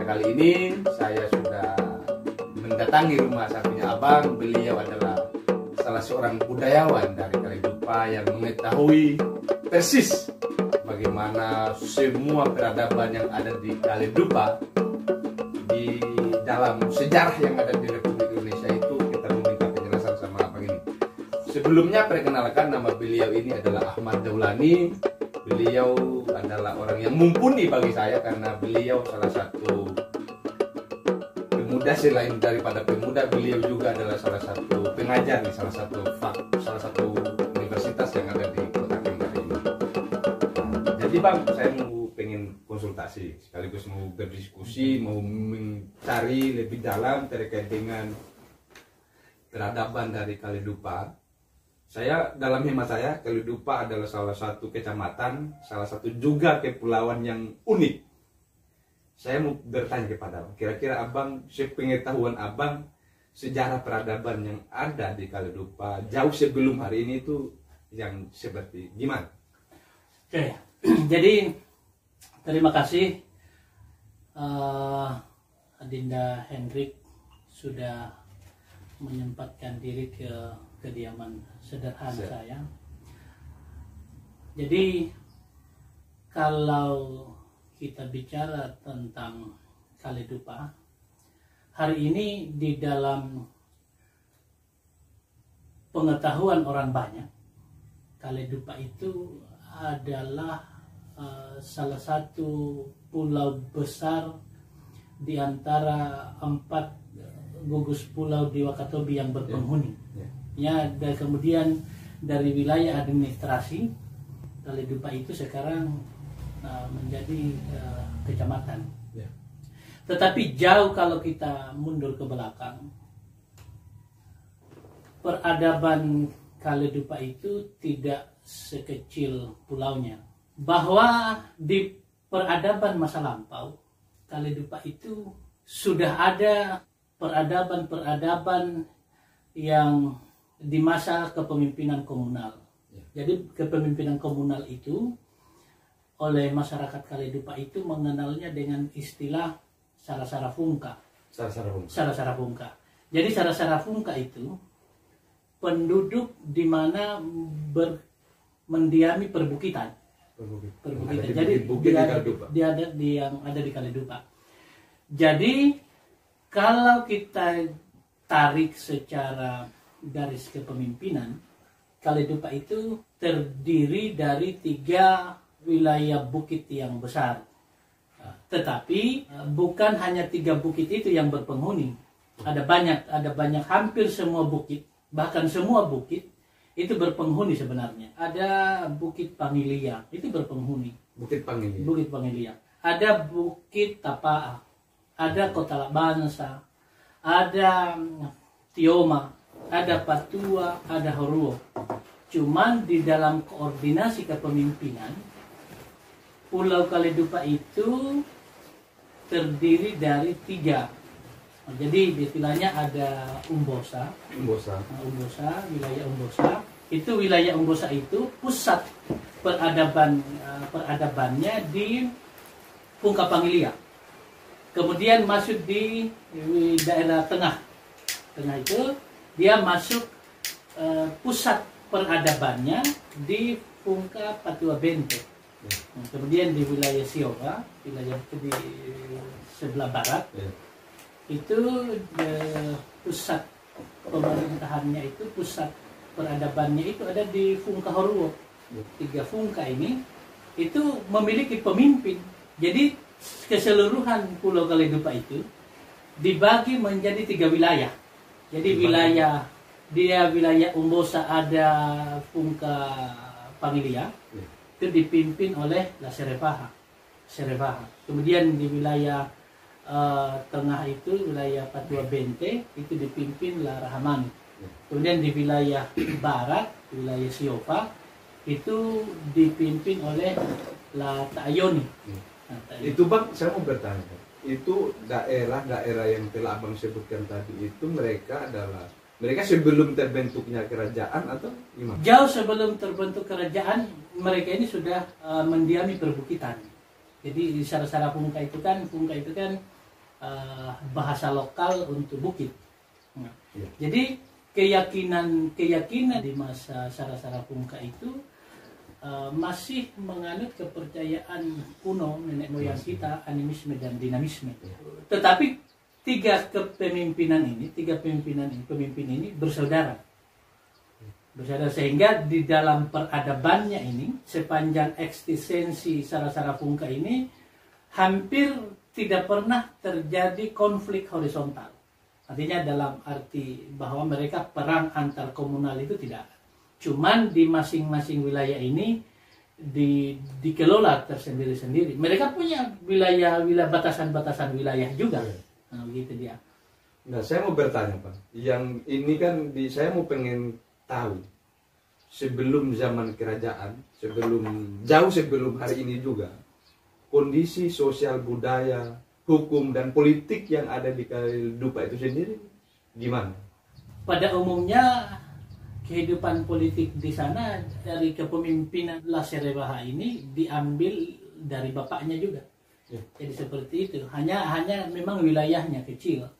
kali ini saya sudah mendatangi rumah sapinya Abang. Beliau adalah salah seorang budayawan dari Kalidupa yang mengetahui persis bagaimana semua peradaban yang ada di Kalidupa, di dalam sejarah yang ada di Republik Indonesia itu. Kita meminta penjelasan sama Abang ini. Sebelumnya perkenalkan, nama beliau ini adalah Ahmad Daulani. Beliau adalah orang yang mumpuni bagi saya karena beliau salah satu pemuda, selain daripada pemuda, beliau juga adalah salah satu pengajar di salah satu universitas yang ada di Kota Kembar ini. Jadi Bang, saya pengen konsultasi sekaligus mau berdiskusi, mau mencari lebih dalam terkait dengan peradaban dari Kalidupa. Dalam hemat saya, Kalidupa adalah salah satu kecamatan, salah satu juga kepulauan yang unik. Saya mau bertanya kepada Abang, kira-kira Abang, sepengetahuan Abang, sejarah peradaban yang ada di Kalidupa jauh sebelum hari ini itu yang seperti gimana? Oke, jadi terima kasih Adinda Hendrik sudah menyempatkan diri ke kediaman sederhana saya. Jadi kalau kita bicara tentang Kalidupa, hari ini di dalam pengetahuan orang banyak, Kalidupa itu adalah salah satu pulau besar di antara 4 gugus pulau di Wakatobi yang berpenghuni. Ya, dan kemudian dari wilayah administrasi Kalidupa itu sekarang menjadi kecamatan. Tetapi jauh kalau kita mundur ke belakang, peradaban Kalidupa itu tidak sekecil pulaunya. Bahwa di peradaban masa lampau, Kalidupa itu sudah ada peradaban yang di masa kepemimpinan komunal. Jadi kepemimpinan komunal itu oleh masyarakat Kalidupa itu mengenalnya dengan istilah Sarasarafungka. Sarasarafungka. Jadi Sarasarafungka itu penduduk di mana mendiami perbukitan. Perbukitan. Jadi yang ada di Kalidupa. Jadi kalau kita tarik secara garis kepemimpinan, Kalidupa itu terdiri dari 3 wilayah bukit yang besar. Tetapi bukan hanya 3 bukit itu yang berpenghuni. Ada banyak, hampir semua bukit, bahkan semua bukit itu berpenghuni sebenarnya. Ada Bukit Pangilia, itu berpenghuni. Bukit Pangilia. Ada Bukit Tapaa, ada Kota Labansa, ada Tioma, ada Patua, ada Horuo. Cuman di dalam koordinasi kepemimpinan, Pulau Kalidupa itu terdiri dari 3. Jadi istilahnya ada Umbosa, wilayah Umbosa. Itu wilayah Umbosa itu pusat peradabannya di Pungka Pangilia. Kemudian masuk di daerah tengah itu dia masuk pusat peradabannya di Pungka Patua Bente. Kemudian di wilayah Sioga, wilayah di sebelah barat, itu pusat pemerintahannya, itu pusat peradabannya itu ada di Fungka Horuo. 3 Fungka ini itu memiliki pemimpin. Jadi keseluruhan Pulau Kalidupa itu dibagi menjadi 3 wilayah. Jadi wilayah Umbosa ada Pungka Pangilia, itu dipimpin oleh La Serevaha. Kemudian di wilayah tengah itu wilayah Patua Bente, itu dipimpin La Rahamani. Kemudian di wilayah barat, wilayah Siopa, itu dipimpin oleh La Taayoni. Itu Bang, saya mau bertanya, itu daerah-daerah yang telah Abang sebutkan tadi itu mereka sebelum terbentuknya kerajaan atau gimana? Jauh sebelum terbentuk kerajaan, mereka ini sudah mendiami perbukitan. Jadi di Sarasarafungka itu kan bahasa lokal untuk bukit. Nah, Ya. jadi keyakinan di masa Sara-Sara Pungka itu masih menganut kepercayaan kuno nenek moyang kita, animisme dan dinamisme. Tetapi pemimpin ini bersaudara. Sehingga di dalam peradabannya ini, sepanjang eksistensi Sara-Sara Pungka ini, hampir tidak pernah terjadi konflik horizontal. Artinya dalam arti bahwa mereka perang antar komunal itu tidak. Cuman di masing-masing wilayah ini dikelola tersendiri-sendiri. Mereka punya wilayah batasan-batasan wilayah juga. Nah, begitu dia. Nah, saya mau bertanya, Pak. Yang ini kan saya mau pengen tahu sebelum zaman kerajaan, jauh sebelum hari ini juga, kondisi sosial budaya, hukum dan politik yang ada di Kalidupa itu sendiri gimana? Pada umumnya kehidupan politik di sana dari kepemimpinan Laserebaha ini diambil dari bapaknya juga. Ya. Jadi seperti itu. Hanya memang wilayahnya kecil.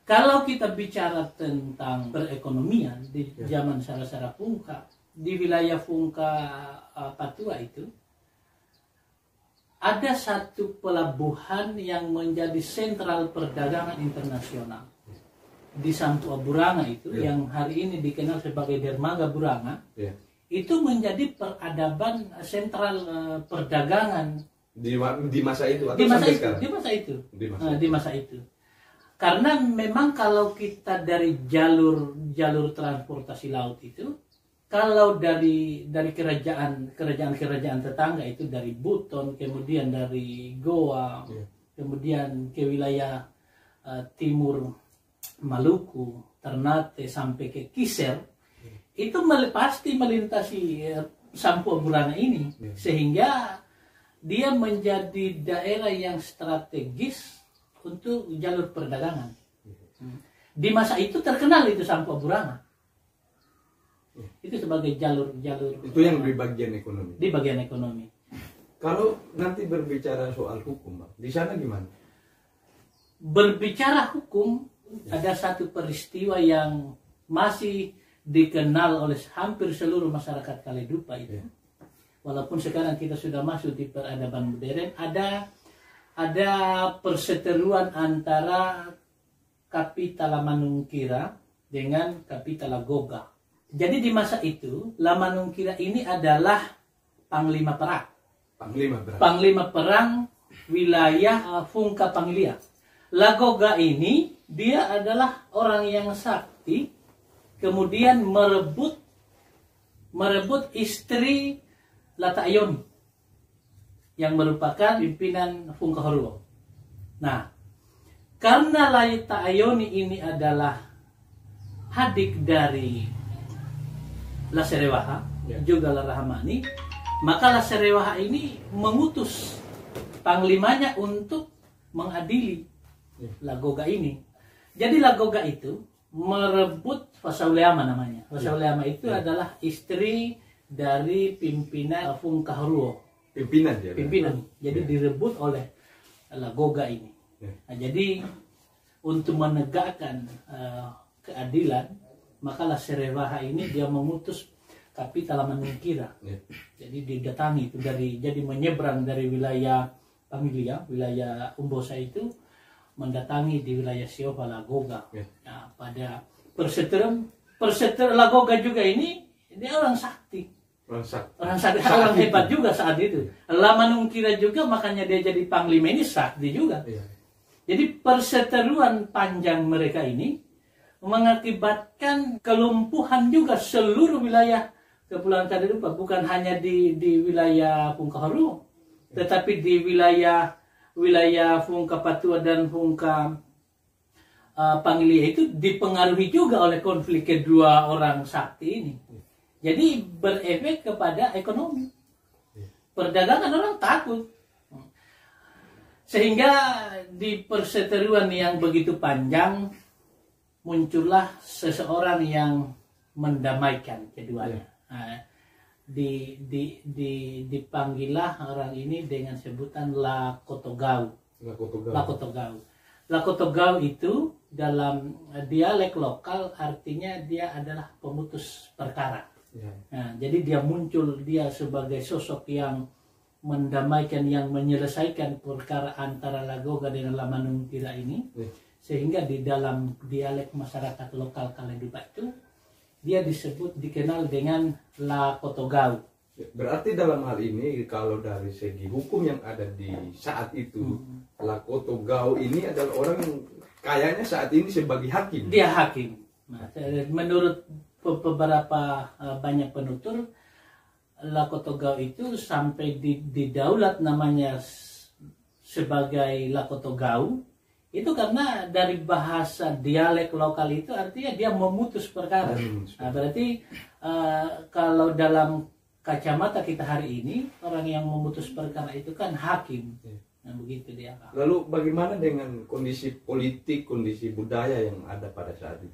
Kalau kita bicara tentang perekonomian di zaman Sara-Sara Pungka, di wilayah Pungka Patua itu ada satu pelabuhan yang menjadi sentral perdagangan internasional di Sampua Buranga itu, yang hari ini dikenal sebagai Dermaga Buranga. Itu menjadi peradaban sentral perdagangan di masa itu atau di masa itu. Karena memang kalau kita dari jalur transportasi laut itu, kalau dari kerajaan tetangga itu dari Buton, kemudian dari Goa, kemudian ke wilayah timur Maluku, Ternate sampai ke Kiser, itu pasti melintasi Sampua Buranga ini, sehingga dia menjadi daerah yang strategis untuk jalur perdagangan. Di masa itu terkenal itu Sampua Buranga. Itu sebagai jalur itu yang di bagian ekonomi. Di bagian ekonomi. Kalau nanti berbicara soal hukum, Bang, di sana gimana? Berbicara hukum, ada satu peristiwa yang masih dikenal oleh hampir seluruh masyarakat Kalidupa itu. Walaupun sekarang kita sudah masuk di peradaban modern, ada perseteruan antara Kapita Lamanungkira dengan Kapita Lagoga. Jadi di masa itu, Lamanungkira ini adalah panglima perang. Panglima perang wilayah Pungka Pangilia. Lagoga ini dia adalah orang yang sakti, kemudian merebut istri Latayoni yang merupakan pimpinan Pungka Horwo. Nah, karena Latayoni ini adalah adik dari Laserewaha, juga Larahamani, maka Laserewaha ini mengutus panglimanya untuk mengadili Lagoga ini. Jadi Lagoga itu merebut Fasauleama namanya. Fasauleama itu adalah istri dari pimpinan Pungka Horwo. Pimpinan. Jadi direbut oleh Lagoga ini. Nah, jadi untuk menegakkan keadilan, maka Laserewaha ini dia mengutus Kapita Lamanungkira. Jadi didatangi itu jadi menyeberang dari wilayah Pangilia, wilayah Umbosa itu, mendatangi di wilayah Siopa Lagoga. Nah, pada perseteruan Lagoga juga ini dia orang sakti. Orang hebat juga saat itu. Lamanungkira juga, makanya dia jadi panglima ini sakti juga. Jadi perseteruan panjang mereka ini mengakibatkan kelumpuhan juga seluruh wilayah Kepulauan Kalidupa, bukan hanya di wilayah Pungka Horwo, tetapi di wilayah Pungka Patua dan Pungka Pangilia itu dipengaruhi juga oleh konflik kedua orang sakti ini. Jadi berefek kepada ekonomi. Perdagangan orang takut. Sehingga di perseteruan yang begitu panjang muncullah seseorang yang mendamaikan keduanya. Dipanggillah orang ini dengan sebutan Lakotogau. Lakotogao itu dalam dialek lokal artinya dia adalah pemutus perkara. Ya. Nah, jadi dia sebagai sosok yang mendamaikan, yang menyelesaikan perkara antara Lagoga dengan Lamanungkira ini. Ya. Sehingga di dalam dialek masyarakat lokal Kaledupa itu dia dikenal dengan Lakotogao. Berarti dalam hal ini kalau dari segi hukum yang ada di saat itu, Lakotogao ini adalah orang yang kayaknya saat ini sebagai hakim. Dia hakim. Nah, menurut beberapa banyak penutur, Lakotogao itu sampai didaulat namanya sebagai Lakotogao itu karena dari bahasa dialek lokal itu artinya dia memutus perkara. Nah, berarti kalau dalam kacamata kita hari ini, orang yang memutus perkara itu kan hakim. Nah, begitu dia. Lalu bagaimana dengan kondisi politik, kondisi budaya yang ada pada saat itu?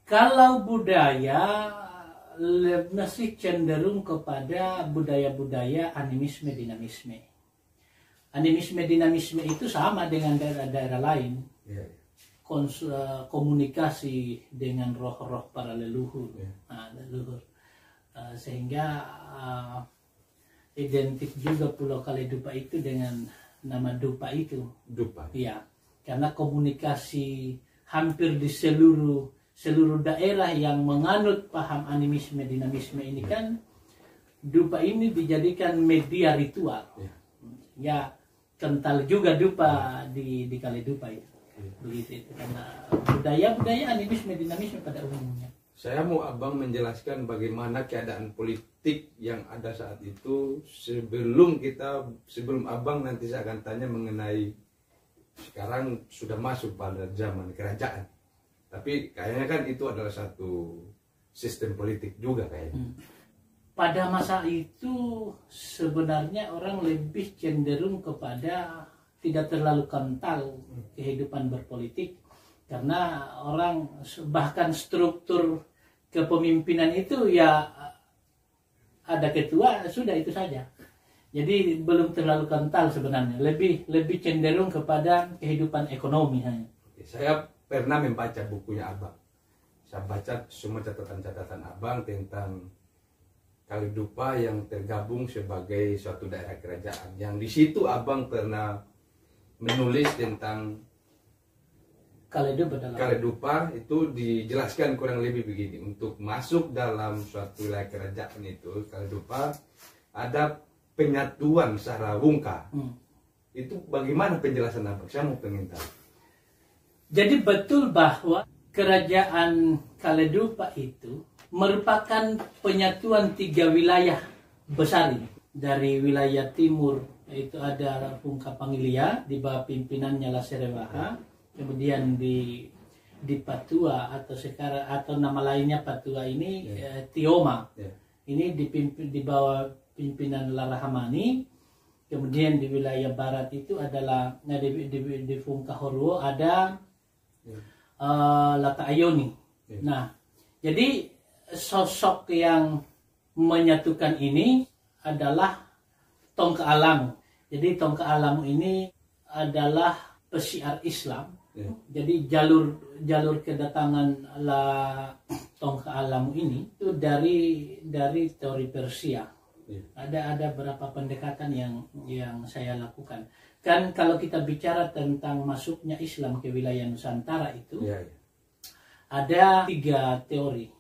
Kalau budaya masih cenderung kepada budaya-budaya animisme dinamisme. Animisme dinamisme itu sama dengan daerah-daerah lain. Komunikasi dengan roh-roh para leluhur. Leluhur. Sehingga identik juga Pulau Kaledupa itu dengan nama Dupa itu. Dupa. Iya, karena komunikasi hampir di seluruh daerah yang menganut paham animisme dinamisme ini kan Dupa ini dijadikan media ritual. Ya, kental juga Dupa di Kaledupa itu. Begitu itu karena budaya animisme dinamisme pada umumnya. Saya mau abang menjelaskan bagaimana keadaan politik yang ada saat itu sebelum abang nanti saya akan tanya mengenai sekarang sudah masuk pada zaman kerajaan. Tapi kayaknya kan itu adalah satu sistem politik juga kayaknya. Pada masa itu sebenarnya orang lebih cenderung kepada tidak terlalu kental kehidupan berpolitik. Karena orang bahkan struktur kepemimpinan itu ya ada ketua sudah itu saja. Jadi belum terlalu kental sebenarnya. Lebih cenderung kepada kehidupan ekonomi hanya. Saya pernah membaca bukunya abang. Saya baca semua catatan-catatan abang tentang Kaledupa yang tergabung sebagai suatu daerah kerajaan. Yang di situ abang pernah menulis tentang Kaledupa itu dijelaskan kurang lebih begini. Untuk masuk dalam suatu wilayah kerajaan itu Kaledupa ada penyatuan secara wungka. Itu bagaimana penjelasan abang? Saya mau pengen tahu. Jadi betul bahwa kerajaan Kaledupa itu merupakan penyatuan 3 wilayah besar ini. Dari wilayah timur itu ada Pungka Pangilia di bawah pimpinannya Laserewaha. Kemudian di Patua atau nama lainnya Patua ini Tioma. Ini dipimpin di bawah pimpinan Larahamani. Kemudian di wilayah barat itu adalah di Fungkahorwo ada Lata Ayoni. Nah, jadi sosok yang menyatukan ini adalah Tongka Alam. Jadi Tongka Alam ini adalah pesiar Islam. Jadi jalur kedatangan Tongka Alam ini itu dari teori Persia. Ada beberapa pendekatan yang saya lakukan. Kan kalau kita bicara tentang masuknya Islam ke wilayah Nusantara itu ada 3 teori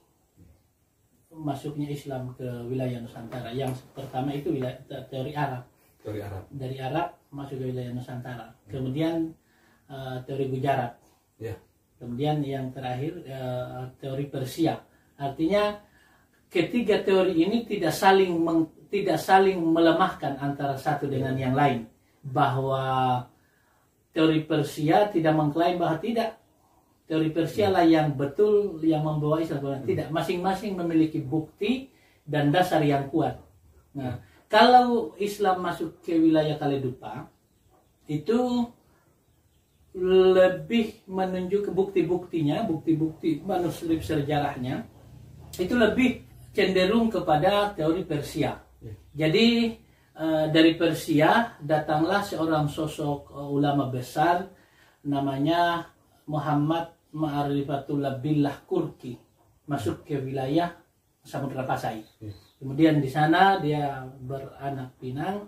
masuknya Islam ke wilayah Nusantara. Yang pertama itu teori Arab. Dari Arab masuk ke wilayah Nusantara. Kemudian teori Gujarat. Kemudian yang terakhir teori Persia. Artinya ketiga teori ini tidak saling melemahkan antara satu dengan yang lain. Bahwa teori Persia tidak mengklaim bahwa tidak teori Persia lah yang betul yang membawa Islam. Tidak, masing-masing memiliki bukti dan dasar yang kuat. Nah, kalau Islam masuk ke wilayah Kaledupa itu lebih menunjuk bukti-buktinya, bukti-bukti manuskrip sejarahnya itu lebih cenderung kepada teori Persia. Jadi dari Persia datanglah seorang sosok ulama besar namanya Muhammad Ma'rifatullah Billah Kurki, masuk ke wilayah Samudra Pasai. Kemudian di sana dia beranak pinang.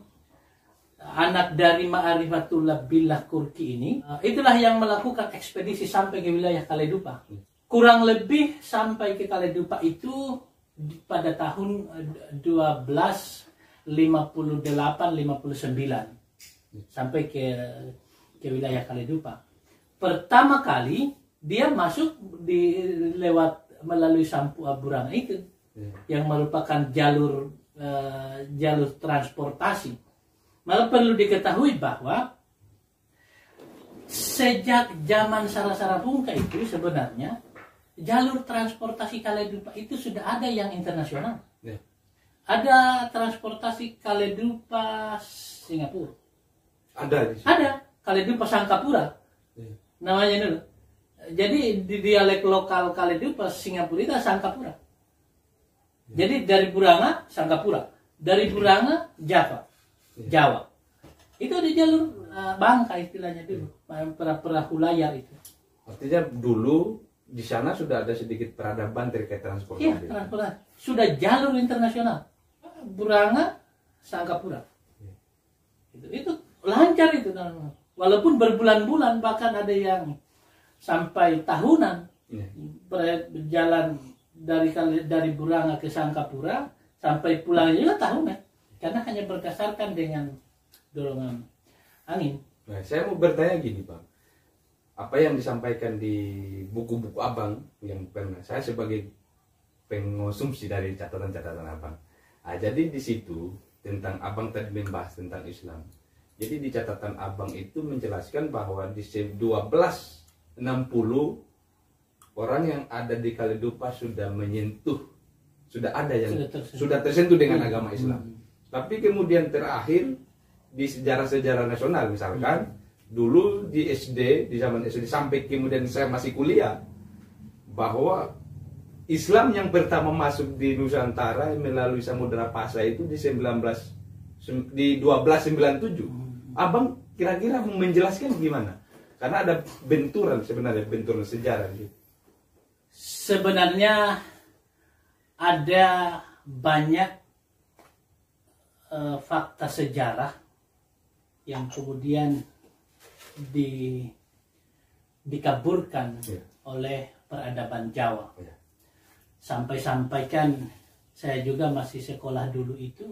Anak dari Ma'rifatullah Billah Kurki ini, itulah yang melakukan ekspedisi sampai ke wilayah Kaledupa. Kurang lebih sampai ke Kaledupa itu pada tahun 1258-59 sampai ke wilayah Kaledupa. Pertama kali dia masuk melalui Sampua Buranga itu, yang merupakan jalur transportasi. Malah perlu diketahui bahwa sejak zaman Sara-Sara Pungka itu sebenarnya jalur transportasi Kaledupa itu sudah ada yang internasional. Ada transportasi Kaledupa Singapura. Ada Kaledupa Sangkapura. Namanya dulu. Jadi di dialek lokal Kaledupa Singapura itu Sangkapura. Jadi dari Buranga Sangkapura, dari Buranga Jawa. Itu di jalur Bangka istilahnya dulu, perahu layar itu. Artinya dulu di sana sudah ada sedikit peradaban terkait transportasi. Iya, transportasi. Sudah jalur internasional. Buranga Sangkapura. Itu lancar itu. Walaupun berbulan-bulan, bahkan ada yang sampai tahunan berjalan dari Buranga ke Sangkapura sampai pulang juga tahunan, karena hanya berdasarkan dengan dorongan angin. Nah, saya mau bertanya gini, Bang. Apa yang disampaikan di buku-buku Abang yang pernah saya sebagai pengonsumsi dari catatan-catatan Abang. Nah, jadi di situ tentang Abang tadi membahas tentang Islam. Jadi di catatan Abang itu menjelaskan bahwa di 1260 orang yang ada di Kaledupa sudah menyentuh, sudah ada yang sudah tersentuh dengan agama Islam. Tapi kemudian terakhir di sejarah-sejarah nasional misalkan dulu di SD, di zaman SD sampai kemudian saya masih kuliah, bahwa Islam yang pertama masuk di Nusantara melalui Samudra Pasai itu di 1297. Abang kira-kira menjelaskan gimana? Karena ada benturan sejarah gitu. Sebenarnya ada banyak fakta sejarah yang kemudian dikaburkan oleh peradaban Jawa. Sampai-sampaikan saya juga masih sekolah dulu itu,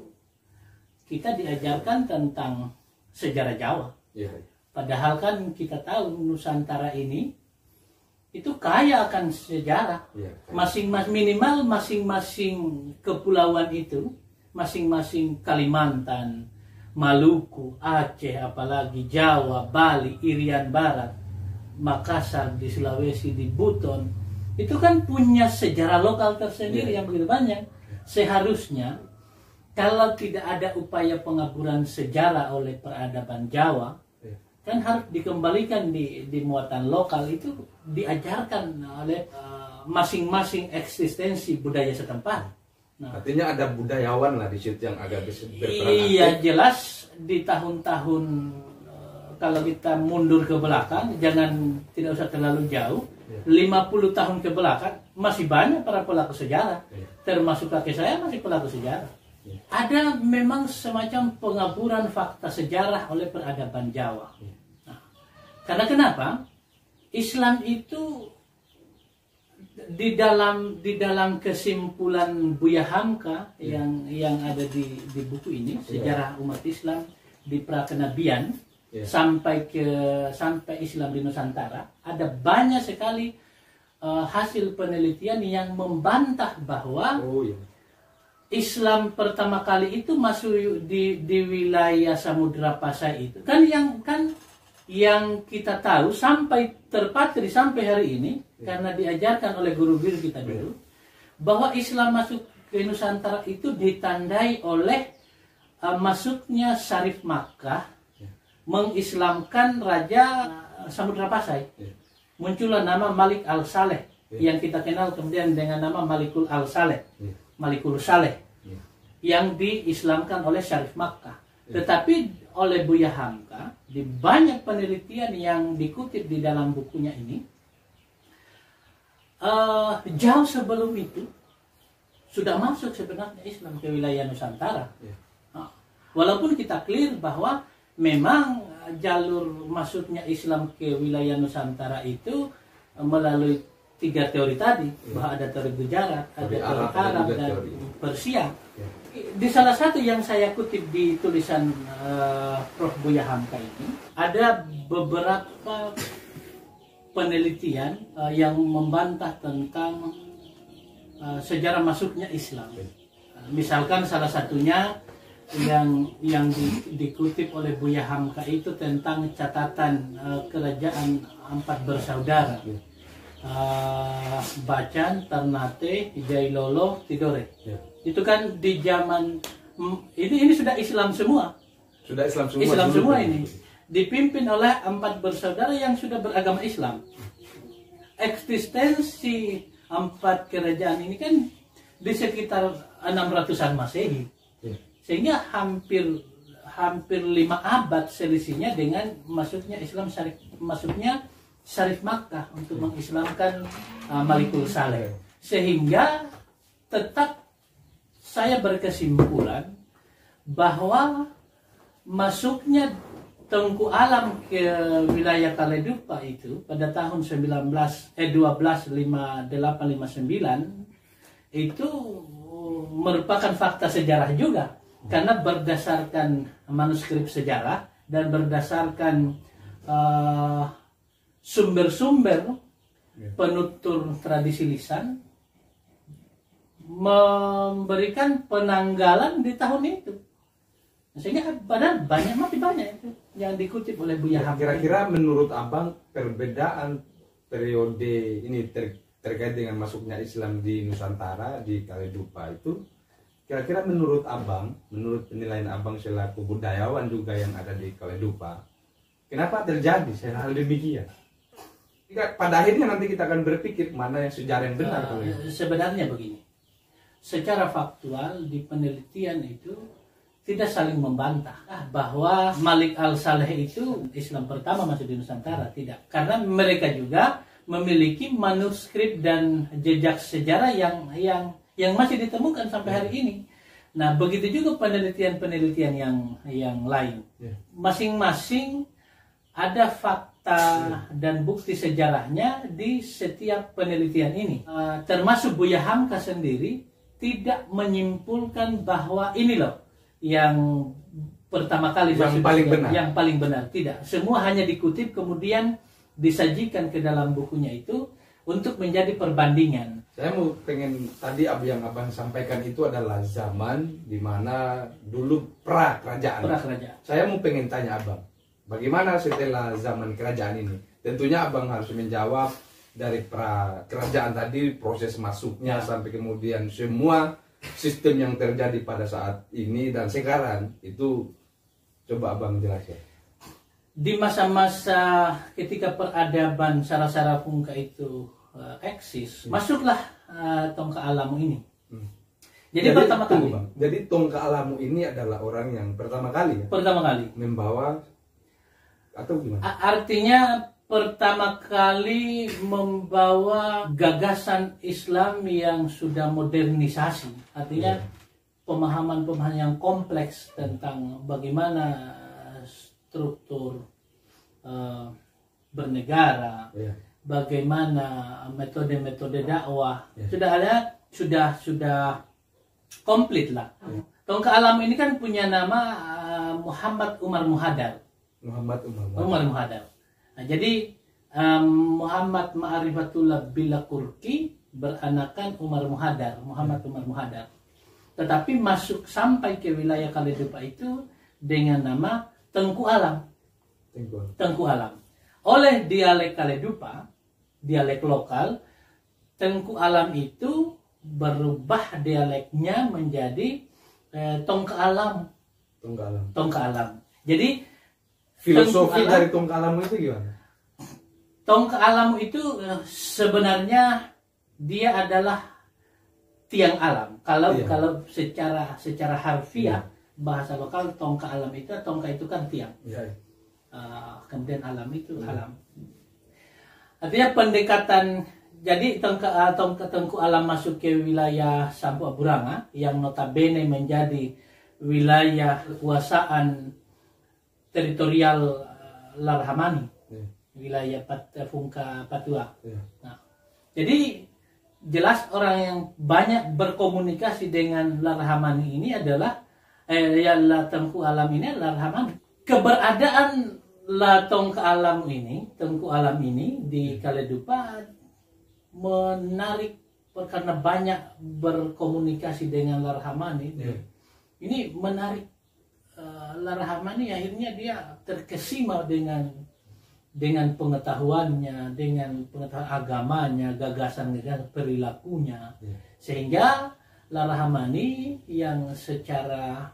kita diajarkan tentang sejarah Jawa. Padahal kan kita tahu Nusantara ini itu kaya akan sejarah. Masing-masing kepulauan itu, masing-masing Kalimantan, Maluku, Aceh, apalagi Jawa, Bali, Irian Barat, Makassar di Sulawesi, di Buton, itu kan punya sejarah lokal tersendiri yang begitu banyak. Seharusnya kalau tidak ada upaya pengaburan sejarah oleh peradaban Jawa, kan harus dikembalikan di muatan lokal, itu diajarkan oleh masing-masing eksistensi budaya setempat. Nah, artinya ada budayawan lah di situ yang agak berperan. Iya, jelas di tahun-tahun kalau kita mundur ke belakang, tidak usah terlalu jauh, 50 tahun ke belakang masih banyak para pelaku sejarah, termasuk kakek saya masih pelaku sejarah. Ada memang semacam pengaburan fakta sejarah oleh peradaban Jawa. Nah, karena kenapa? Islam itu di dalam kesimpulan Buya Hamka yang ada di buku ini, sejarah umat Islam di prakenabian sampai Islam di Nusantara, ada banyak sekali hasil penelitian yang membantah bahwa Islam pertama kali itu masuk di wilayah Samudra Pasai itu. Yang kita tahu sampai terpatri sampai hari ini, karena diajarkan oleh guru-guru kita dulu, bahwa Islam masuk ke Nusantara itu ditandai oleh masuknya Syarif Makkah, mengislamkan Raja Samudra Pasai. Muncullah nama Malik Al-Saleh, yang kita kenal kemudian dengan nama Malikul Al-Saleh, Malikul Saleh, yang diislamkan oleh Syarif Makkah. Tetapi oleh Buya Hamka di banyak penelitian yang dikutip di dalam bukunya ini, jauh sebelum itu sudah masuk sebenarnya Islam ke wilayah Nusantara. Nah, walaupun kita clear bahwa memang jalur masuknya Islam ke wilayah Nusantara itu melalui 3 teori tadi, bahwa ada teori Gujarat, ada teori Arab, dan Persia. Di salah satu yang saya kutip di tulisan Prof. Buya Hamka ini, ada beberapa penelitian yang membantah tentang sejarah masuknya Islam. Misalkan salah satunya yang dikutip oleh Buya Hamka itu tentang catatan kerajaan 4 bersaudara. Bacan, Ternate, Jailolo, Tidore. Itu kan di zaman ini sudah Islam semua. Sudah Islam semua. Islam semua ini dipimpin oleh 4 bersaudara yang sudah beragama Islam. Eksistensi 4 kerajaan ini kan di sekitar 600-an Masehi. Sehingga hampir 5 abad selisihnya dengan masuknya Islam Syarif Makkah untuk mengislamkan Malikul Saleh. Sehingga tetap saya berkesimpulan bahwa masuknya Tengku Alam ke wilayah Kaledupa itu pada tahun 1258-59 itu merupakan fakta sejarah juga, karena berdasarkan manuskrip sejarah dan berdasarkan sumber-sumber penutur tradisi lisan memberikan penanggalan di tahun itu. Sehingga padahal banyak itu yang dikutip oleh Buya Hamka. Kira-kira menurut Abang perbedaan periode ini terkait dengan masuknya Islam di Nusantara, di Kaledupa itu, kira-kira menurut Abang, menurut penilaian Abang selaku budayawan juga yang ada di Kaledupa, kenapa terjadi hal demikian? Pada akhirnya nanti kita akan berpikir mana yang sejarah yang benar. Sebenarnya begini, secara faktual di penelitian itu tidak saling membantah bahwa Malik Al-Saleh itu Islam pertama masuk di Nusantara, tidak. Karena mereka juga memiliki manuskrip dan jejak sejarah yang masih ditemukan sampai hari ini. Nah, begitu juga penelitian-penelitian yang lain. Masing-masing ada fakta dan bukti sejarahnya di setiap penelitian ini. Termasuk Buya Hamka sendiri tidak menyimpulkan bahwa ini loh yang pertama kali yang paling benar. Yang paling benar, tidak. Semua hanya dikutip kemudian disajikan ke dalam bukunya itu untuk menjadi perbandingan. Saya mau pengen tadi yang Abang sampaikan itu adalah zaman di mana dulu pra-kerajaan. Saya mau pengen tanya Abang, bagaimana setelah zaman kerajaan ini? Tentunya Abang harus menjawab dari pra-kerajaan tadi, proses masuknya sampai kemudian semua sistem yang terjadi pada saat ini dan sekarang itu, coba Abang jelaskan. Di masa-masa ketika peradaban Sara-Sara Pungka itu eksis, masuklah Tongka Alamu ini. Jadi pertama kali. Bang, jadi Tongka Alamu ini adalah orang yang pertama kali membawa, atau gimana? Artinya pertama kali membawa gagasan Islam yang sudah modernisasi. Artinya pemahaman-pemahaman yang kompleks tentang bagaimana struktur bernegara, bagaimana metode-metode dakwah, sudah komplit lah. Tongka Alam ini kan punya nama Muhammad Umar Muhadar. Nah, jadi Muhammad Ma'rifatullah Bilakurki beranakan Umar Muhadar, Muhammad Umar Muhadar. Tetapi masuk sampai ke wilayah Kaledupa itu dengan nama Tengku Alam. Tengku Alam. Oleh dialek Kaledupa, dialek lokal, Tengku Alam itu berubah dialeknya menjadi Tongka Alam. Tongka Alam. Jadi filosofi dari Tongka Alamu itu gimana? Tongka Alamu itu sebenarnya dia adalah tiang alam. Kalau secara harfiah bahasa lokal Tongka Alam itu, tongka itu kan tiang. kemudian alam itu alam. Artinya pendekatan, jadi Tengku Alam masuk ke wilayah Sampu Aburanga yang notabene menjadi wilayah kekuasaan teritorial Larhamani, wilayah Fungka Patua. Nah, jadi jelas orang yang banyak berkomunikasi dengan Larhamani ini adalah Tengku Alam ini adalah Larhamani. Keberadaan Tengku Alam ini di Kaledupa menarik karena banyak berkomunikasi dengan Larhamani. Ini menarik Larhamani, akhirnya dia terkesima dengan pengetahuannya, dengan pengetahuan agamanya, gagasan perilakunya, sehingga Larhamani yang secara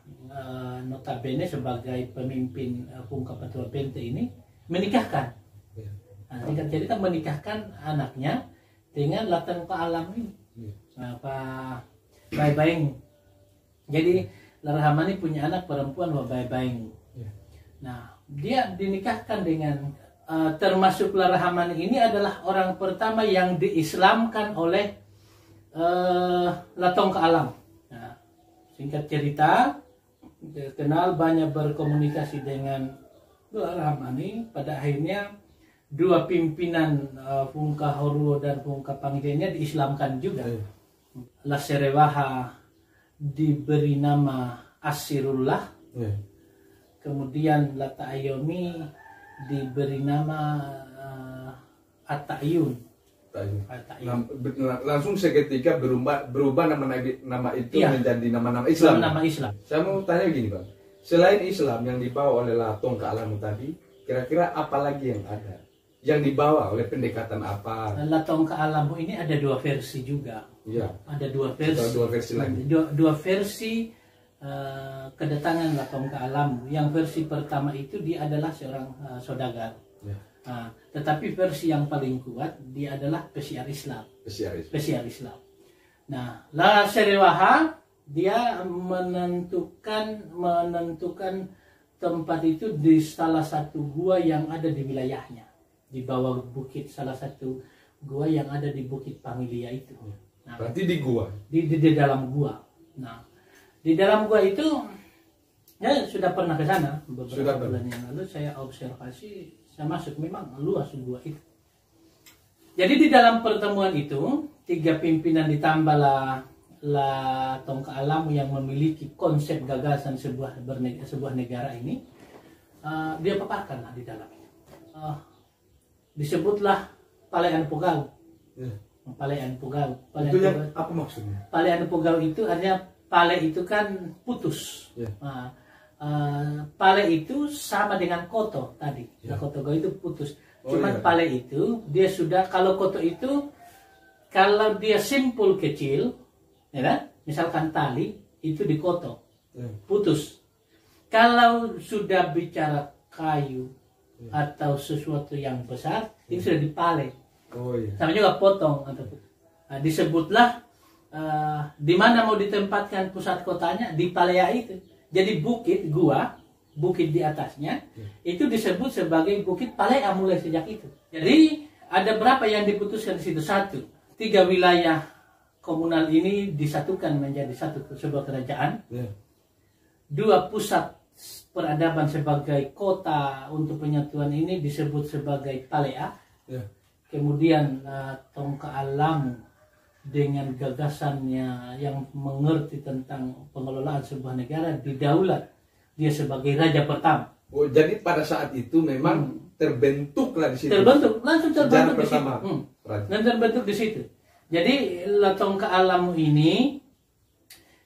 notabene sebagai pemimpin Fungka Patua Pente ini menikahkan. Singkat cerita menikahkan anaknya dengan Tengku Alam ini, Pak Baing. Jadi Larhamani punya anak perempuan Pak Baing. Nah, dia dinikahkan dengan termasuk Larhamani ini adalah orang pertama yang diislamkan oleh Tengku Alam. Nah, singkat cerita, kenal banyak berkomunikasi dengan Larhamani. Pada akhirnya dua pimpinan Fungka Horuo dan Fungka Panggilnya diislamkan juga. Laserewaha diberi nama Asirullah, kemudian Lata Ayomi diberi nama Atayun. Langsung seketika berubah nama itu menjadi nama-nama Islam. Nama Islam. Saya mau tanya gini Bang, selain Islam yang dibawa oleh Tengku Alam tadi, kira-kira apa lagi yang ada? Yang dibawa oleh pendekatan apa? Tengku Alam ini ada dua versi juga. Iya. Ada dua versi. Dua versi lagi. Dua versi kedatangan Tengku Alam. Yang versi pertama itu dia adalah seorang saudagar. Ya. Tetapi versi yang paling kuat dia adalah pesiar Islam. Pesiar Islam. Nah, La Serewaha dia menentukan tempat itu di salah satu gua yang ada di wilayahnya, di bawah bukit, salah satu gua yang ada di Bukit Pangilia itu. Nah, berarti di gua? Di dalam gua. Nah, di dalam gua itu ya sudah pernah ke sana beberapa bulan yang lalu. Saya observasi, saya masuk, memang luas gua itu. Jadi di dalam pertemuan itu 3 pimpinan ditambahlah Tengku Alam yang memiliki konsep gagasan sebuah negara ini, dia paparkan di dalamnya. Disebutlah Palean Pugau. Palean Pugau. Itu yang apa maksudnya? Palean Pugau itu artinya pale itu kan putus. Pale itu sama dengan koto tadi. Koto itu putus. Cuman pale itu dia sudah, kalau koto itu kalau dia simpul kecil, ya kan? Misalkan tali itu di koto, putus. Kalau sudah bicara kayu atau sesuatu yang besar, itu sudah dipale. Sama juga potong. Disebutlah di mana mau ditempatkan pusat kotanya, di Palea itu. Jadi bukit gua, bukit di atasnya itu disebut sebagai Bukit Palea mulai sejak itu. Jadi ada berapa yang diputuskan di situ? 1. 3 wilayah komunal ini disatukan menjadi sebuah kerajaan. 2 pusat peradaban sebagai kota untuk penyatuan ini disebut sebagai Palea. Kemudian Tengku Alam dengan gagasannya yang mengerti tentang pengelolaan sebuah negara didaulat dia sebagai raja pertama. Jadi pada saat itu memang terbentuklah di situ. Langsung terbentuk di situ. Dan terbentuk di situ. Jadi Tengku Alam ini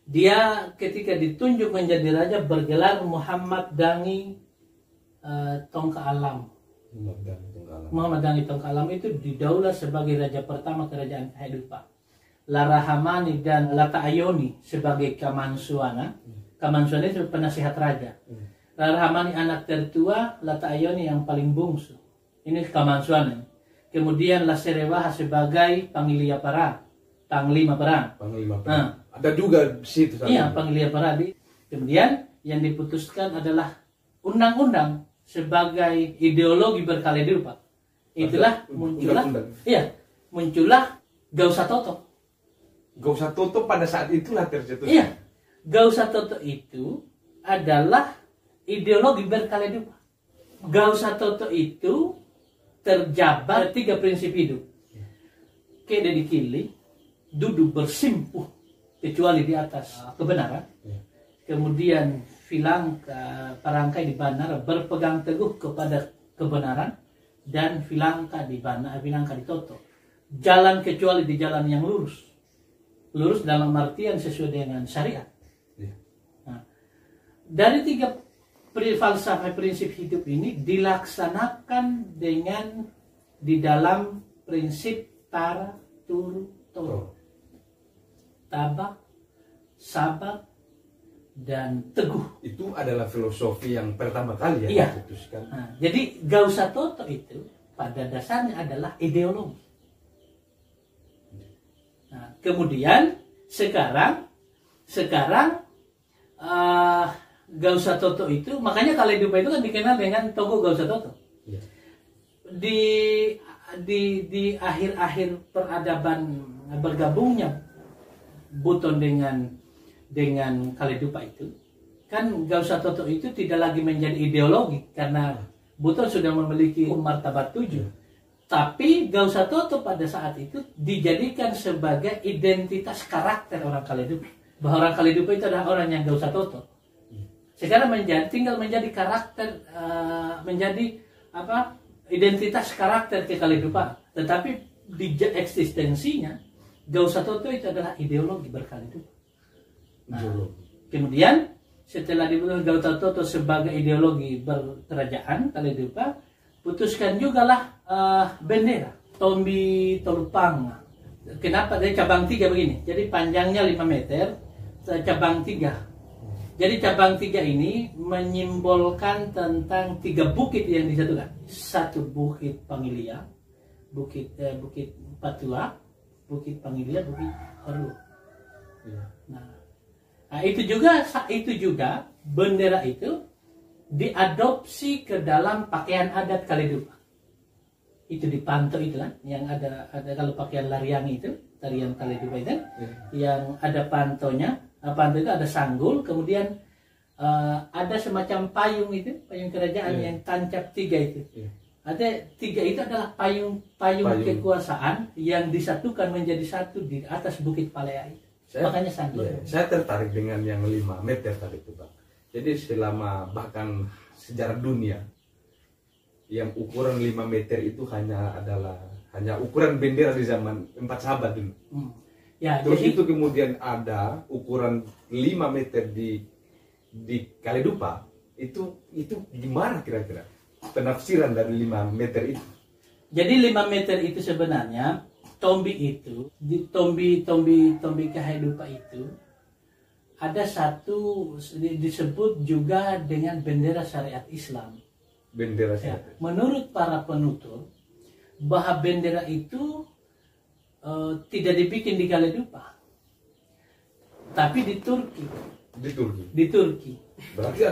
dia ketika ditunjuk menjadi raja bergelar Muhammad Dangi Tengku Alam. Muhammad Dangi Tengku Alam itu didaulat sebagai raja pertama kerajaan Kaledupa. Larhamani dan Lata Ayoni sebagai Kamansuana. Kamansuana itu penasihat raja. Larhamani anak tertua, Lata Ayoni yang paling bungsu. Ini Kamansuana. Kemudian Laserewaha sebagai Pangilia Para, Panglima Perang. Ada juga di situ. Iya, Pangilia Para. Kemudian yang diputuskan adalah undang-undang sebagai ideologi berkaledupa. Itulah muncullah, Undang-undang. iya, muncullah Gausatoto. Gausatoto pada saat itulah tercetus. Iya, Gausatoto itu adalah ideologi berkaledupa. Gausatoto itu terjabar 3 prinsip hidup. Kede dikili, duduk bersimpuh kecuali di atas kebenaran. Kemudian parangkai di bandara berpegang teguh kepada kebenaran, dan filangka di toto. Jalan kecuali di jalan yang lurus. Lurus dalam artian sesuai dengan syariat. Nah, dari 3 falsafah prinsip hidup ini dilaksanakan dengan di dalam prinsip tara turu toro. Tabah, sabar, dan teguh. Itu adalah filosofi yang pertama kali Iya. diputuskan. Nah, jadi Gausatoto itu pada dasarnya adalah ideologi. Nah, kemudian sekarang Gausatoto itu, makanya Kaledupa itu kan dikenal dengan Togo Gausatoto. Iya. Di akhir-akhir peradaban bergabungnya Buton dengan Kaledupa itu, kan Gausatoto itu tidak lagi menjadi ideologi karena Buton sudah memiliki martabat 7. Tapi Gausatoto pada saat itu dijadikan sebagai identitas karakter orang Kaledupa. Bahwa orang Kaledupa itu adalah orang yang Gausatoto. Sekarang tinggal menjadi karakter, menjadi identitas karakter ke Kaledupa. Tetapi di eksistensinya Gausatoto itu adalah ideologi berkaledupa. Nah, kemudian setelah diputuskan Gausatoto sebagai ideologi berkerajaan Kaledupa, putuskan juga lah bendera Tombi Tolupang. Kenapa? Dari cabang 3 begini. Jadi panjangnya 5 meter, cabang 3. Jadi cabang 3 ini menyimbolkan tentang 3 bukit yang disatukan. 1 bukit Pangilia, bukit Patua, bukit Pangilia, bukit Haru. Nah, itu juga bendera itu diadopsi ke dalam pakaian adat Kaledupa. Itu dipantau itu kan, yang ada kalau pakaian lariang itu, tarian Kaledupa itu, yang ada pantonya. Panto itu ada sanggul, kemudian ada semacam payung itu, payung kerajaan yang tancap 3 itu. Ada 3 itu adalah payung kekuasaan yang disatukan menjadi satu di atas bukit Palea itu. Makanya sanggul. Saya tertarik dengan yang 5 meter tadi itu, Pak. Jadi selama bahkan sejarah dunia yang ukuran 5 meter itu hanya ukuran bendera di zaman 4 sahabat dulu. Ya, terus jadi, itu kemudian ada ukuran 5 meter di Kaledupa. Itu gimana kira-kira penafsiran dari 5 meter itu? Jadi 5 meter itu sebenarnya Tombi itu, di Tombi Kaledupa itu ada satu disebut juga dengan bendera syariat Islam. Bendera syariat. Ya, menurut para penutur bahwa bendera itu tidak dibikin di Kaledupa, tapi di Turki. Di Turki. Berarti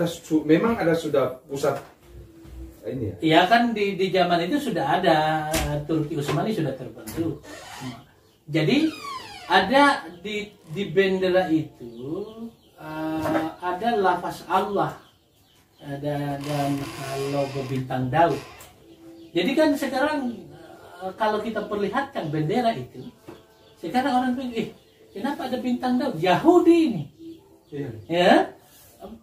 memang ada sudah pusat ini ya? Ya kan di zaman itu sudah ada, Turki Utsmani sudah terbentuk. Jadi ada di bendera itu ada lafaz Allah, dan logo bintang Daud. Jadi kan sekarang kalau kita perlihatkan bendera itu, sekarang orang pikir, kenapa ada bintang Daud? Yahudi ini. Ya,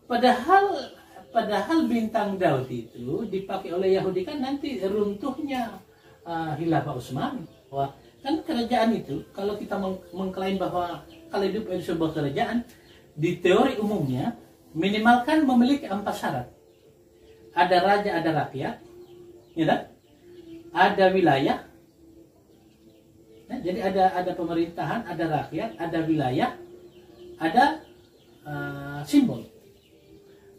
padahal bintang Daud itu dipakai oleh Yahudi kan nanti runtuhnya Khilafah Utsmani. Wah, kan kerajaan itu kalau kita mengklaim bahwa Kaledupa itu sebuah kerajaan, di teori umumnya minimalkan memiliki 4 syarat. Ada raja, ada rakyat, ya kan? Ada wilayah. Nah, jadi ada pemerintahan, ada rakyat, ada wilayah, ada simbol.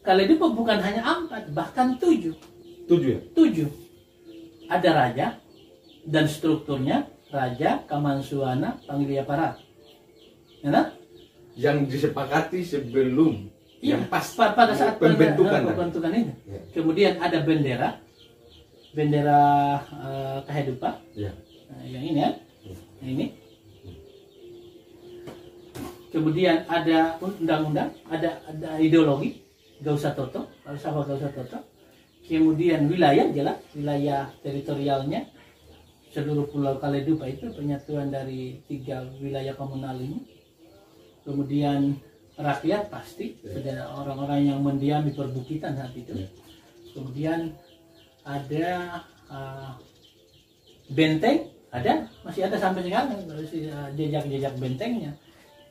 Kaledupa bukan hanya 4, bahkan 7. 7 ya? 7. Ada raja dan strukturnya raja, Kamansuana, Pangilia Para. Ya, nah? Yang disepakati sebelum yang pas pada saat pembentukan pembentukan itu. Ya. Kemudian ada bendera kehidupan. Ya. Nah, yang ini ya. Ini. Kemudian ada undang-undang, ada ideologi, Gausa Toto, falsafah Gausa Toto. Kemudian wilayah, jelas wilayah teritorialnya seluruh Pulau Kaledupa itu penyatuan dari 3 wilayah komunal ini. Kemudian rakyat pasti, ada orang-orang yang mendiam di perbukitan saat itu. Kemudian ada benteng, masih ada sampai sekarang jejak-jejak bentengnya.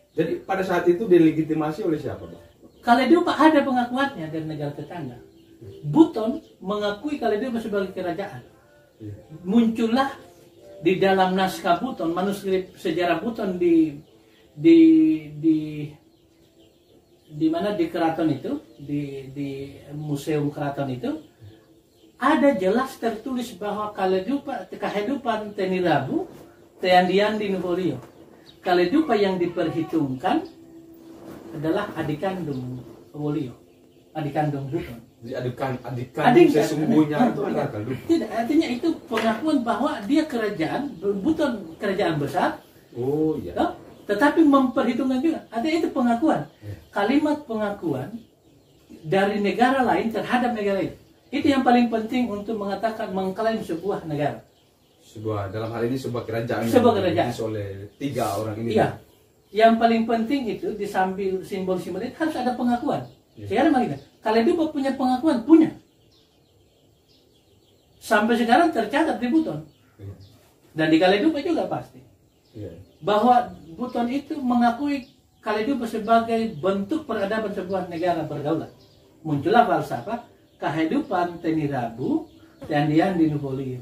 Jadi pada saat itu delegitimasi oleh siapa, Pak? Kaledupa ada pengakuannya dari negara tetangga. Buton mengakui Kaledupa sebagai kerajaan. Muncullah di dalam naskah Buton, manuskrip sejarah Buton di mana di keraton itu, di museum keraton itu ada jelas tertulis bahwa kehidupan Tenirabu Teandian di Nuvolio. Kaledupa yang diperhitungkan adalah adik kandung Wolio, adik kandung Buton. Jadi adik kandung sesungguhnya itu adalah Kaledupa. Tidak, artinya itu pengakuan bahwa dia kerajaan, Buton kerajaan besar. Oh iya. Toh? Tetapi memperhitungkan juga. Artinya itu pengakuan. Kalimat pengakuan dari negara lain terhadap negara itu. Itu yang paling penting untuk mengatakan mengklaim sebuah negara. Dalam hal ini sebuah kerajaan. Sebuah kerajaan. Oleh 3 orang ini. Iya. Yang paling penting itu disambil simbol-simbol itu harus ada pengakuan. Sekarang begitu. Kaledupa punya pengakuan, punya. Sampai sekarang tercatat di Buton. Dan di Kaledupa juga pasti. Bahwa Buton itu mengakui Kaledupa sebagai bentuk peradaban sebuah negara berdaulat. Muncullah falsafah kehidupan Tenirabu Teandian di Nuvolio.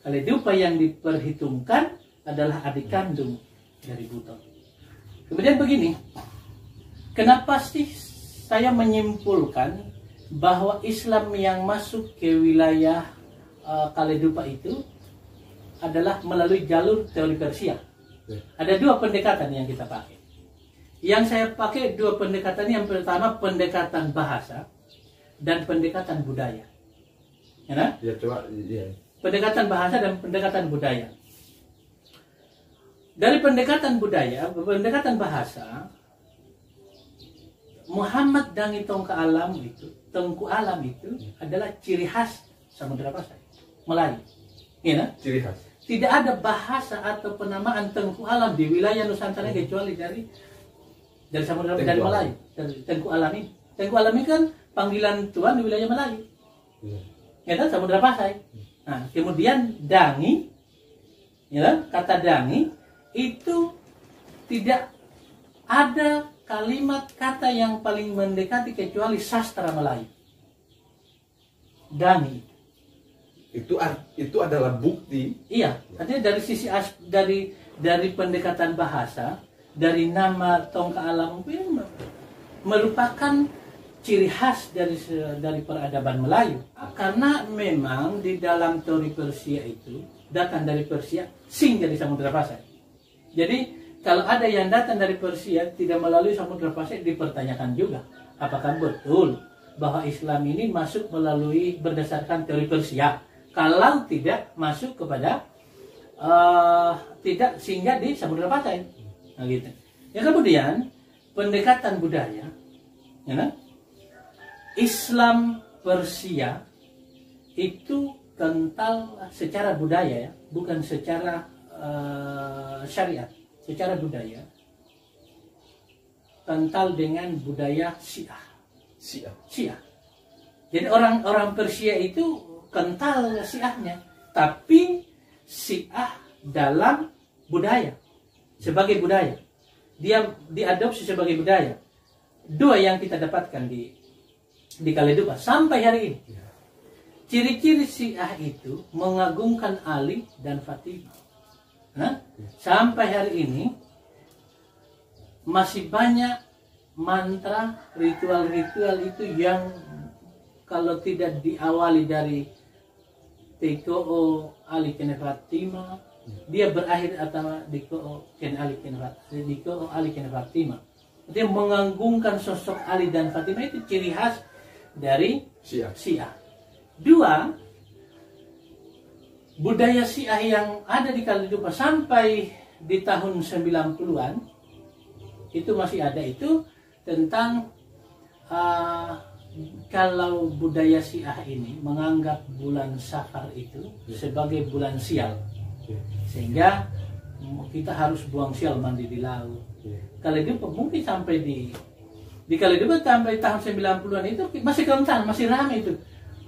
Kaledupa yang diperhitungkan adalah adik kandung dari Buton. Kemudian begini, kenapa sih saya menyimpulkan bahwa Islam yang masuk ke wilayah Kaledupa itu adalah melalui jalur teori Persia. Ada 2 pendekatan yang kita pakai. Yang saya pakai 2 pendekatan, yang pertama pendekatan bahasa dan pendekatan budaya. Ya, ya coba. Ya. Pendekatan bahasa dan pendekatan budaya. Dari pendekatan budaya, pendekatan bahasa, Muhammad Dangi Tongka Alam itu, Tengku Alam itu adalah ciri khas Samudra Pasai, Melayu. Ya, ciri khas. Tidak ada bahasa atau penamaan Tengku Alam di wilayah Nusantara kecuali dari Samudra dari Melayu, dari Tengku Alam ini. Tengku Alam ini kan panggilan Tuhan di wilayah Melayu. Ya, Samudra Pasai. Nah, kemudian Dangi, ya, kata Dangi itu tidak ada kalimat kata yang paling mendekati kecuali sastra Melayu. Dangi. Itu adalah bukti. Iya, artinya dari sisi dari pendekatan bahasa, dari nama Tongka Alam merupakan ciri khas dari peradaban Melayu. Karena memang di dalam teori Persia itu datang dari Persia, sing dari Samudra Pasai. Jadi kalau ada yang datang dari Persia tidak melalui Samudra Pasai, dipertanyakan juga apakah betul bahwa Islam ini masuk berdasarkan teori Persia. Kalau tidak masuk kepada tidak singgah di Samudra Pasai. Nah, gitu. Ya, kemudian pendekatan budaya, ya, nah? Islam Persia itu kental secara budaya, ya, bukan secara syariat, secara budaya kental dengan budaya Syiah. Jadi orang Persia itu kental Syiahnya, tapi Syiah dalam budaya, sebagai budaya, dia diadopsi sebagai budaya. 2 yang kita dapatkan di Kaledupa sampai hari ini. Ciri-ciri Syiah itu mengagungkan Ali dan Fatimah. Nah, sampai hari ini masih banyak mantra, ritual-ritual itu yang kalau tidak diawali dari Tiko Ali Kene Fatimah, dia berakhir atau Diko Ali Kene Fatimah. Dia mengagungkan sosok Ali dan Fatimah, itu ciri khas dari Syiah. Dua, budaya Syiah yang ada di Kaledupa sampai di tahun 90-an itu masih ada, itu tentang kalau budaya Syiah ini menganggap bulan Safar itu sebagai bulan sial, sehingga kita harus buang sial, mandi di laut. Kaledupa mungkin sampai di Kaledupa sampai tahun 90-an itu masih kental, masih ramai itu.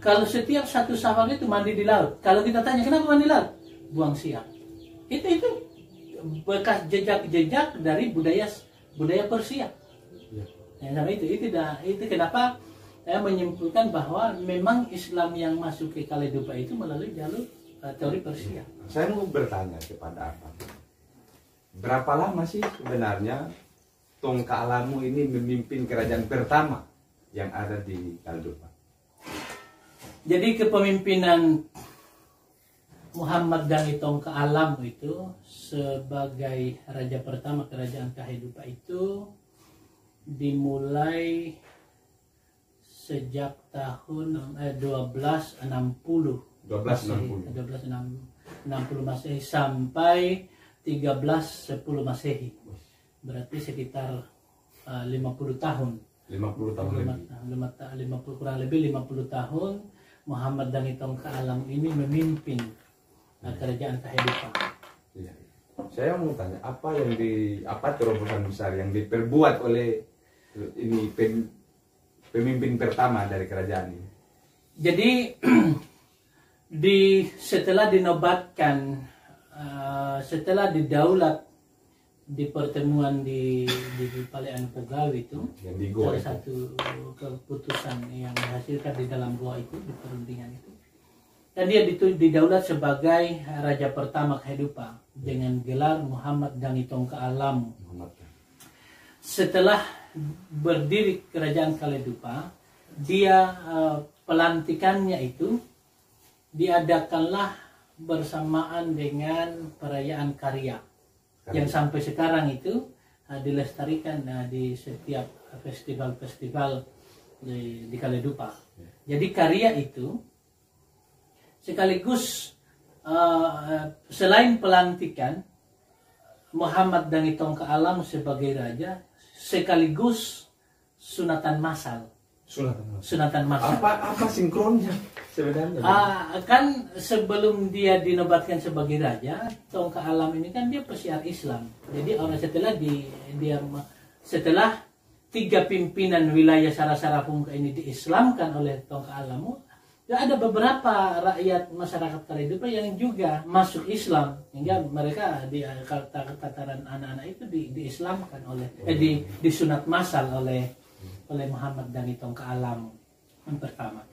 Kalau setiap satu Safar itu mandi di laut. Kalau kita tanya kenapa mandi laut? Buang sial. Itu bekas jejak-jejak dari budaya Persia. Itu kenapa saya menyimpulkan bahwa memang Islam yang masuk ke Kaledupa itu melalui jalur teori Persia. Saya mau bertanya kepada Abang, berapa lama sih sebenarnya Tongka Alamu ini memimpin kerajaan pertama yang ada di Kaledupa? Jadi kepemimpinan Muhammad Dangi Tongka Alam itu sebagai raja pertama kerajaan Kaledupa itu dimulai sejak tahun 1260 Masehi sampai 1310 Masehi. Berarti sekitar 50 tahun. 50 tahun kurang lebih 50 tahun Muhammad Dangi Tongka Alam ini memimpin kerajaan Kaledupa. Iya. Saya mau tanya, apa terobosan besar yang diperbuat oleh ini pemimpin pertama dari kerajaan ini? Jadi setelah dinobatkan, setelah didaulat di pertemuan di Palean Pogao itu, salah satu keputusan yang dihasilkan di dalam gua itu, di perundingan itu, dan dia didaulat sebagai raja pertama Kaledupa dengan gelar Muhammad Dangi Tongka Alam. Setelah berdiri kerajaan Kaledupa, dia pelantikannya itu diadakanlah bersamaan dengan perayaan Karya yang sampai sekarang itu dilestarikan di setiap festival-festival di Kaledupa. Jadi Karya itu sekaligus selain pelantikan Muhammad Dangi Tongka Alam sebagai raja, sekaligus sunatan massal. Sunatan massal. Apa sinkronnya sebenarnya? Kan sebelum dia dinobatkan sebagai raja, Tongka Alam ini kan dia pesiar Islam. Jadi orang setelah 3 pimpinan wilayah Sara-Sara Pungka ini diislamkan oleh Tongka Alamu, ada beberapa rakyat masyarakat Kaledupa yang juga masuk Islam, hingga mereka di tataran anak-anak itu diislamkan oleh disunat massal oleh Muhammad Dangi Tongka Alam yang pertama.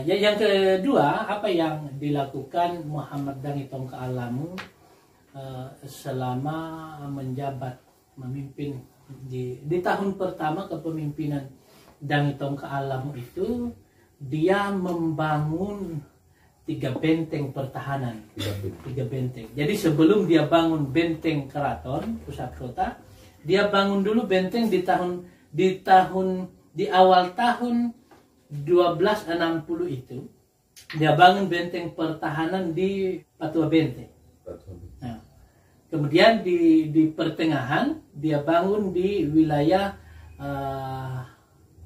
Yang kedua, apa yang dilakukan Muhammad Dangi Tongka Alamu selama menjabat memimpin di tahun pertama kepemimpinan Dangi Tongka Alamu itu, dia membangun 3 benteng pertahanan. 3 benteng. Jadi sebelum dia bangun benteng keraton pusat kota, dia bangun dulu benteng di awal tahun 1260 itu. Dia bangun benteng pertahanan di Patua Benteng. Nah, kemudian di pertengahan dia bangun di wilayah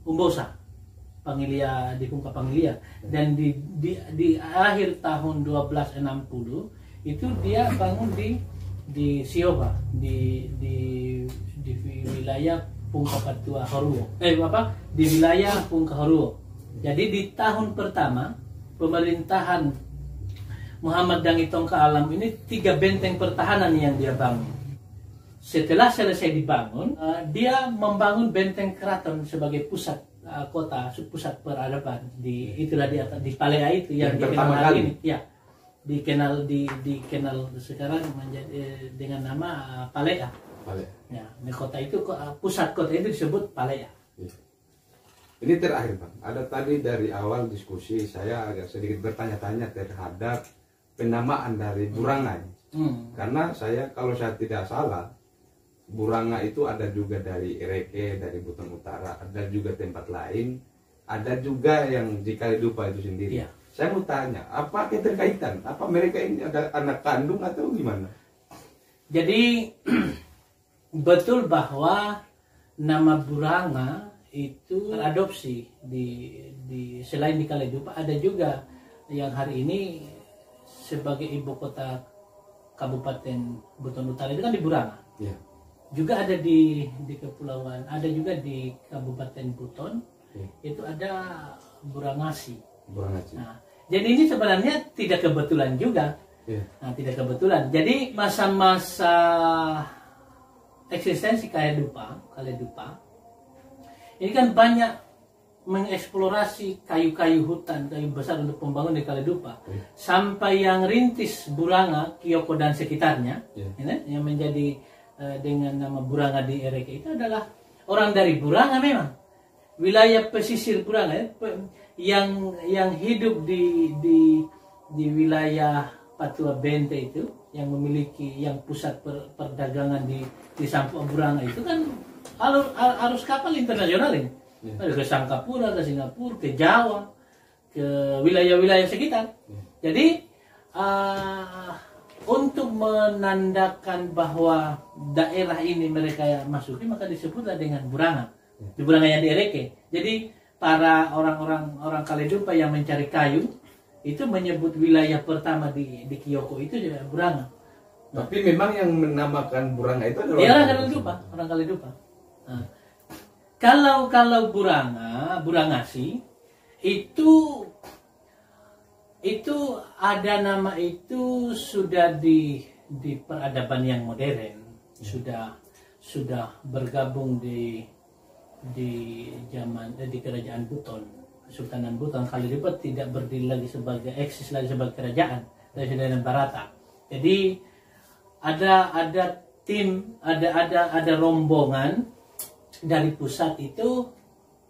Umbosa, Pangilia, di Pungka Pangilia, dan di akhir tahun 1260 itu dia bangun di Sioba, di wilayah Pungka Patua Haruo, di wilayah Pungka Haruo. Jadi di tahun pertama pemerintahan Muhammad Dangi Tongka Alam ini 3 benteng pertahanan yang dia bangun. Setelah selesai dibangun, dia membangun benteng keraton sebagai pusat kota, pusat peradaban di Palea itu yang dikenal hari ini, ya, dikenal sekarang menjadi dengan nama Palea. Ya, di kota itu, pusat kota itu disebut Palea. Ini terakhir Bang, ada tadi dari awal diskusi saya agak sedikit bertanya-tanya terhadap penamaan dari Burangai. Karena kalau saya tidak salah, Buranga itu ada juga dari Ereke, dari Buton Utara, ada juga tempat lain, ada juga yang di Kalidupa itu sendiri. Iya. Saya mau tanya, apa keterkaitan? Apa mereka ini ada anak kandung atau gimana? Jadi betul bahwa nama Buranga itu teradopsi di selain di Kalidupa, ada juga yang hari ini sebagai ibu kota Kabupaten Buton Utara itu kan di Buranga. Ya. Juga ada di kepulauan, ada juga di Kabupaten Buton, Ya. itu ada Burangasi. Burangasi. Nah, jadi ini sebenarnya tidak kebetulan juga. Ya. Nah, tidak kebetulan. Jadi masa-masa eksistensi Kalidupa ini kan banyak mengeksplorasi kayu-kayu hutan, kayu besar untuk pembangunan di Kalidupa. Ya. Sampai yang rintis Buranga, Kyoko dan sekitarnya, Ya. yang menjadi dengan nama Buranga di Ereke itu adalah orang dari Buranga memang. Wilayah pesisir Buranga yang hidup di wilayah Patua Bente itu, yang memiliki yang pusat perdagangan di Sampua Buranga itu kan arus kapal internasional ini. Ada ke Singapura, ke Jawa, ke wilayah-wilayah sekitar. Jadi untuk menandakan bahwa daerah ini mereka masuki, maka disebutlah dengan Buranga. Di Buranga yang di Ereke. Jadi para orang Kalidupa yang mencari kayu itu menyebut wilayah pertama di Kyoko itu juga Buranga. Tapi memang yang menamakan Buranga itu adalah orang Kalidupa. Nah, kalau Burangasi itu ada nama itu sudah di peradaban yang modern, sudah bergabung di zaman di kerajaan Buton, Kesultanan Buton. Kalidupa tidak berdiri lagi eksis lagi sebagai kerajaan dari Barata. Jadi ada tim, ada rombongan dari pusat itu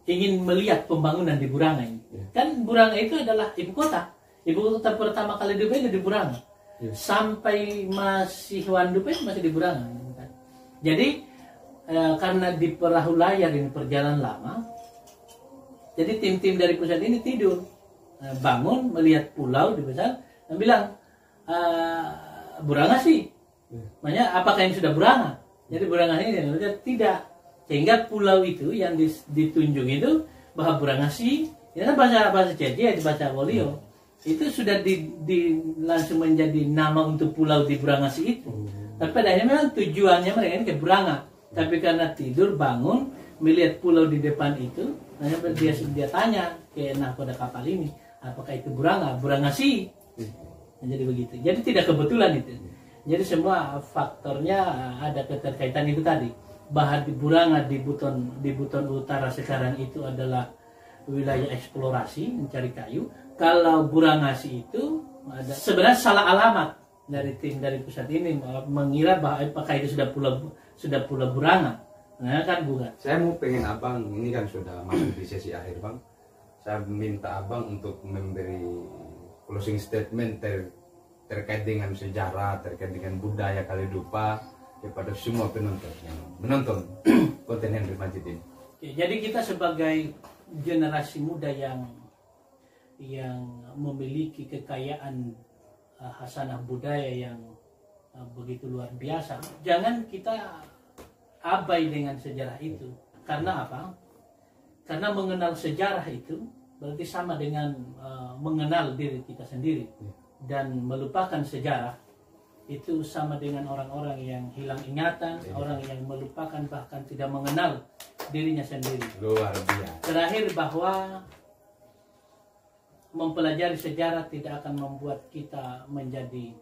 ingin melihat pembangunan di Buranga ini. Kan Buranga itu adalah ibu kota. Ibu kota pertama Kalidupa itu di Buranga. Sampai masih Wandupa itu masih di Buranga. Jadi karena di perahu layar ini perjalanan lama, jadi tim-tim dari pusat ini tidur, bangun melihat pulau di besar dan bilang Buranga sih. Makanya apakah ini sudah Buranga? Jadi Buranga ini tidak. Sehingga pulau itu yang ditunjuk itu bahwa Burangasi, ya kan bahasa Cedi, bahasa Wolio, itu sudah langsung menjadi nama untuk pulau di Burangasi itu. Tapi pada akhirnya memang tujuannya mereka ini ke Buranga. Tapi karena tidur bangun melihat pulau di depan itu, dia tanya ke nahkoda kapal ini, apakah itu Buranga? Burangasi. Jadi begitu. Jadi tidak kebetulan itu. Jadi semua faktornya ada keterkaitan itu tadi. Bahwa di Buranga di Buton Utara sekarang itu adalah wilayah eksplorasi mencari kayu. Kalau Burangasi itu ada sebenarnya salah alamat dari tim dari pusat ini mengira bahwa apakah itu sudah pulau Buranga. Nah kan bukan. Saya mau pengen abang, ini kan sudah masuk di sesi akhir bang. Saya minta abang untuk memberi closing statement terkait dengan sejarah, terkait dengan budaya Kalidupa kepada semua penonton yang menonton konten Henry Majid ini. Jadi kita sebagai generasi muda yang memiliki kekayaan hasanah budaya yang begitu luar biasa, jangan kita abai dengan sejarah itu. Karena apa? Karena mengenal sejarah itu berarti sama dengan mengenal diri kita sendiri, dan melupakan sejarah itu sama dengan orang-orang yang hilang ingatan, orang yang melupakan bahkan tidak mengenal dirinya sendiri. Luar biasa. Terakhir bahwa mempelajari sejarah tidak akan membuat kita menjadi